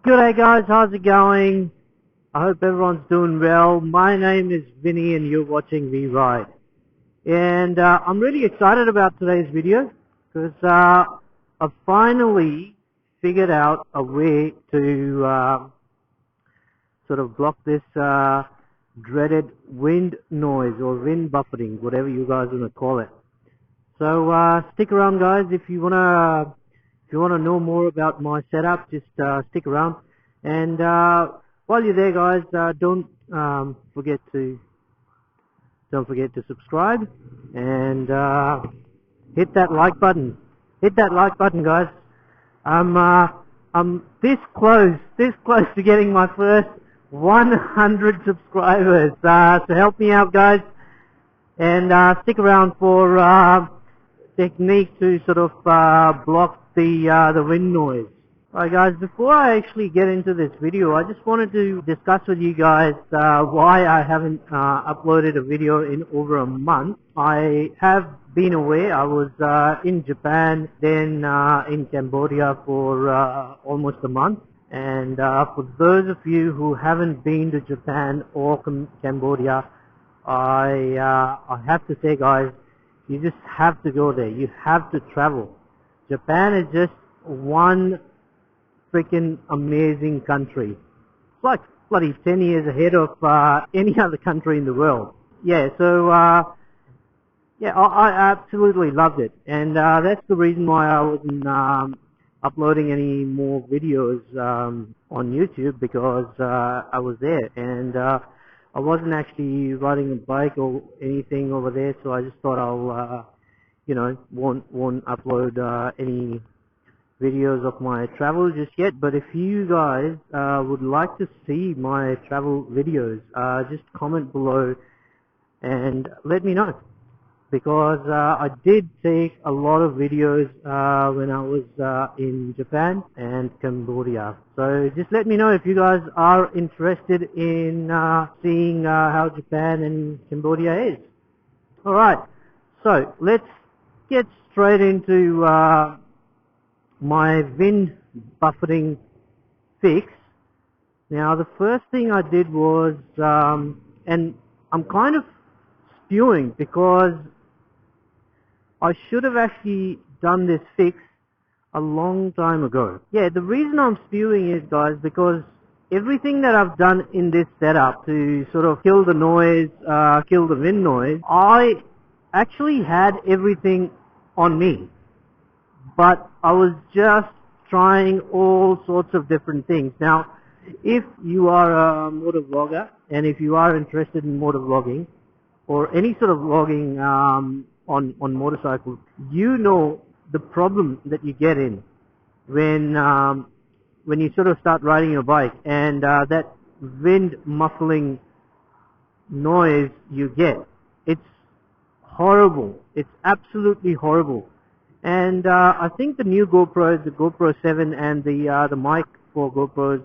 G'day guys, how's it going? I hope everyone's doing well. My name is Vinny and you're watching me ride. And I'm really excited about today's video because I've finally figured out a way to sort of block this dreaded wind noise or wind buffeting, whatever you guys want to call it. So stick around guys if you wanna know more about my setup. Just stick around, and while you're there guys, don't forget to subscribe and hit that like button. Hit that like button guys. I'm this close to getting my first 100 subscribers, so help me out guys, and stick around for technique to sort of block the wind noise. Alright guys, before I actually get into this video, I just wanted to discuss with you guys why I haven't uploaded a video in over a month. I have been away. I was in Japan, then in Cambodia for almost a month. And for those of you who haven't been to Japan or Cambodia, I have to say guys, you just have to go there. You have to travel. Japan is just one freaking amazing country. It's like bloody 10 years ahead of any other country in the world. Yeah, so yeah, I absolutely loved it, and that's the reason why I wasn't uploading any more videos on YouTube, because I was there, and I wasn't actually riding a bike or anything over there, so I just thought I'll won't upload any videos of my travel just yet. But if you guys would like to see my travel videos, just comment below and let me know, because I did take a lot of videos when I was in Japan and Cambodia. So just let me know if you guys are interested in seeing how Japan and Cambodia is. Alright, so let's get straight into my wind buffeting fix. Now the first thing I did was, and I'm kind of spewing because I should have actually done this fix a long time ago. Yeah, the reason I'm spewing is guys, because everything that I've done in this setup to sort of kill the noise, kill the wind noise, I actually had everything on me, but I was just trying all sorts of different things. Now, if you are a motovlogger, and if you are interested in motovlogging or any sort of vlogging on motorcycles, you know the problem that you get in when you sort of start riding your bike, and that wind muffling noise you get. It's horrible. It's absolutely horrible. And I think the new GoPro, the GoPro 7, and the mic for GoPros,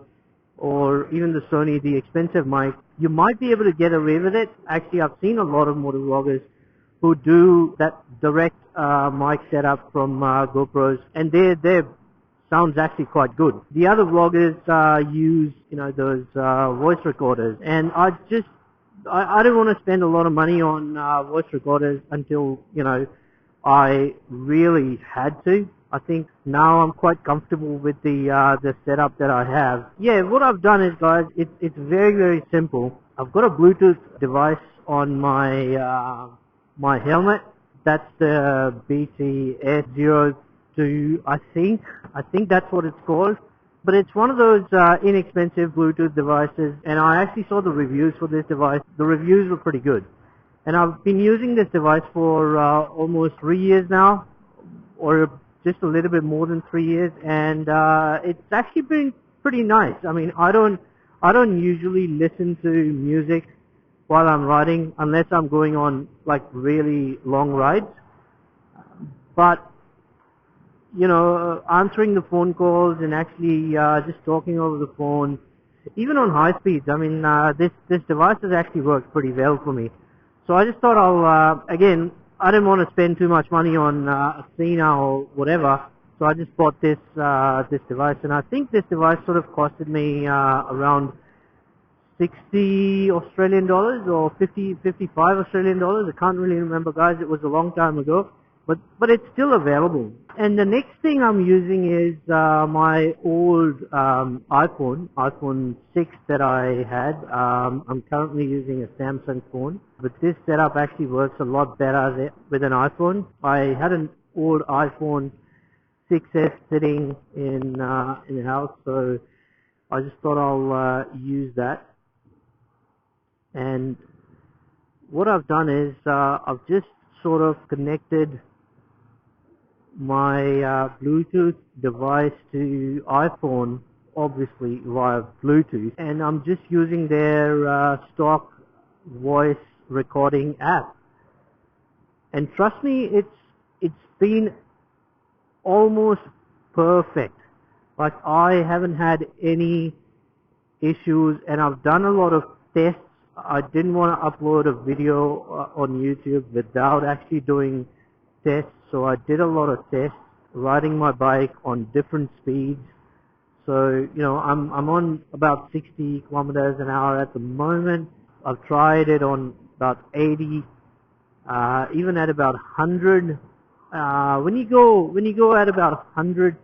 or even the Sony, the expensive mic, you might be able to get away with it. Actually, I've seen a lot of motovloggers who do that direct mic setup from GoPros, and their sounds actually quite good. The other vloggers use those voice recorders, and I don't want to spend a lot of money on voice recorders until I really had to. I think now I'm quite comfortable with the setup that I have. Yeah, what I've done is guys, it's very, very simple. I've got a Bluetooth device on my my helmet. That's the BTS02, I think that's what it's called. But it's one of those inexpensive Bluetooth devices, and I actually saw the reviews for this device. The reviews were pretty good. And I've been using this device for almost 3 years now, or just a little bit more than 3 years, and it's actually been pretty nice. I mean, I don't usually listen to music while I'm riding unless I'm going on like really long rides. But answering the phone calls and actually just talking over the phone, even on high speeds, I mean, this device has actually worked pretty well for me. So I just thought I'll, again, I didn't want to spend too much money on Athena or whatever, So I just bought this this device, and I think this device sort of costed me around 60 Australian dollars or 55 Australian dollars. I can't really remember, guys. It was a long time ago, but it's still available. And the next thing I'm using is my old iPhone 6 that I had. I'm currently using a Samsung phone, but this setup actually works a lot better with an iPhone. I had an old iPhone 6s sitting in the house, so I just thought I'll use that. And what I've done is I've just sort of connected my Bluetooth device to iPhone, obviously via Bluetooth, and I'm just using their stock voice recording app. And trust me, it's been almost perfect. Like, I haven't had any issues, and I've done a lot of tests. I didn't want to upload a video on YouTube without actually doing tests, so I did a lot of tests riding my bike on different speeds. So, you know, I'm on about 60 kilometers an hour at the moment. I've tried it on about 80, even at about 100. When you go at about 100,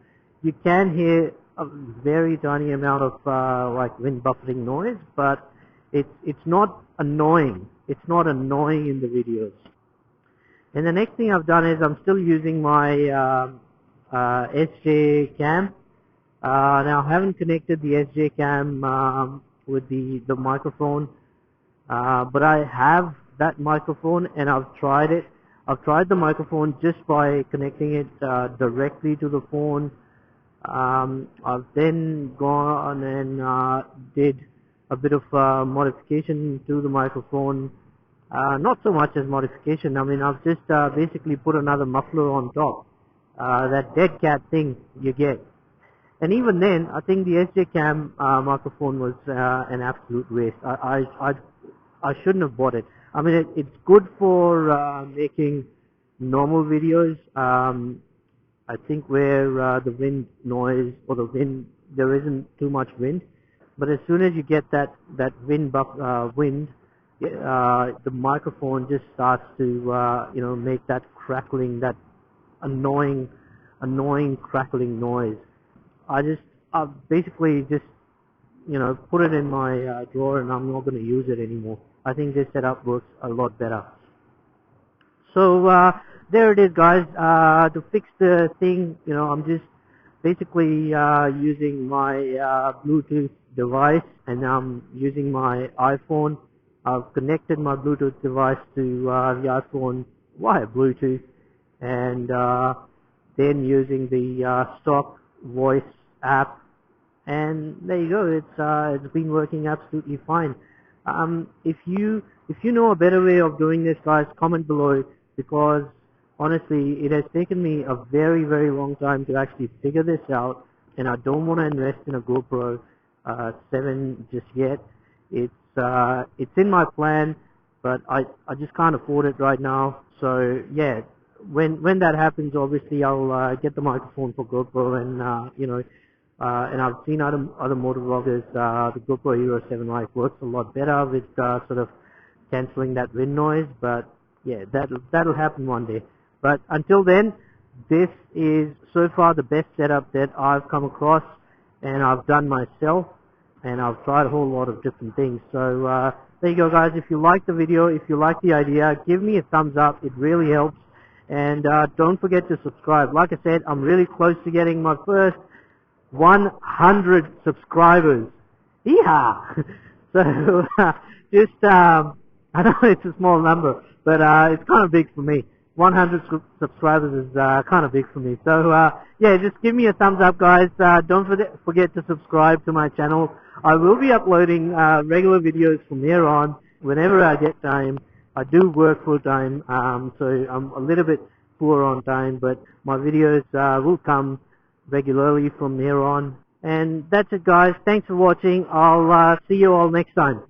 you can hear a very tiny amount of like wind buffeting noise, but it's not annoying. It's not annoying in the videos. And the next thing I've done is I'm still using my SJ cam. Now I haven't connected the SJ cam with the microphone, but I have that microphone, and I've tried it. I've tried the microphone just by connecting it directly to the phone. I've then gone and did a bit of modification to the microphone. Not so much as modification. I mean, I've just basically put another muffler on top. That dead cat thing you get. And even then, I think the SJ cam microphone was an absolute waste. I shouldn't have bought it. I mean, it's good for making normal videos. I think where the wind noise or the wind, there isn't too much wind. But as soon as you get that wind, the microphone just starts to you know, make that crackling, that annoying crackling noise. I basically just, you know, put it in my drawer, and I'm not going to use it anymore. I think this setup works a lot better. So there it is, guys. To fix the thing, you know, I'm just basically using my Bluetooth device, and I'm using my iPhone. I've connected my Bluetooth device to the iPhone via Bluetooth, and then using the stock voice app, and there you go. It's been working absolutely fine. If you know a better way of doing this, guys, comment below, because honestly, it has taken me a very, very long time to actually figure this out, and I don't want to invest in a GoPro 7 just yet. It's in my plan, but I just can't afford it right now. So yeah, when that happens, obviously I'll get the microphone for GoPro, and you know, and I've seen other motovloggers, the GoPro Hero 7 Lite works a lot better with sort of cancelling that wind noise. But yeah, that'll happen one day. But until then, this is so far the best setup that I've come across, and I've done myself, and I've tried a whole lot of different things. So there you go, guys. If you like the video, if you like the idea, give me a thumbs up. It really helps. And don't forget to subscribe. Like I said, I'm really close to getting my first 100 subscribers. Yeehaw! So just I know it's a small number, but it's kind of big for me. 100 subscribers is kind of big for me. So yeah, just give me a thumbs up, guys. Don't forget to subscribe to my channel. I will be uploading regular videos from here on whenever I get time. I do work full time, so I'm a little bit poor on time, but my videos will come regularly from here on. And that's it, guys. Thanks for watching. I'll see you all next time.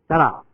Ta-da!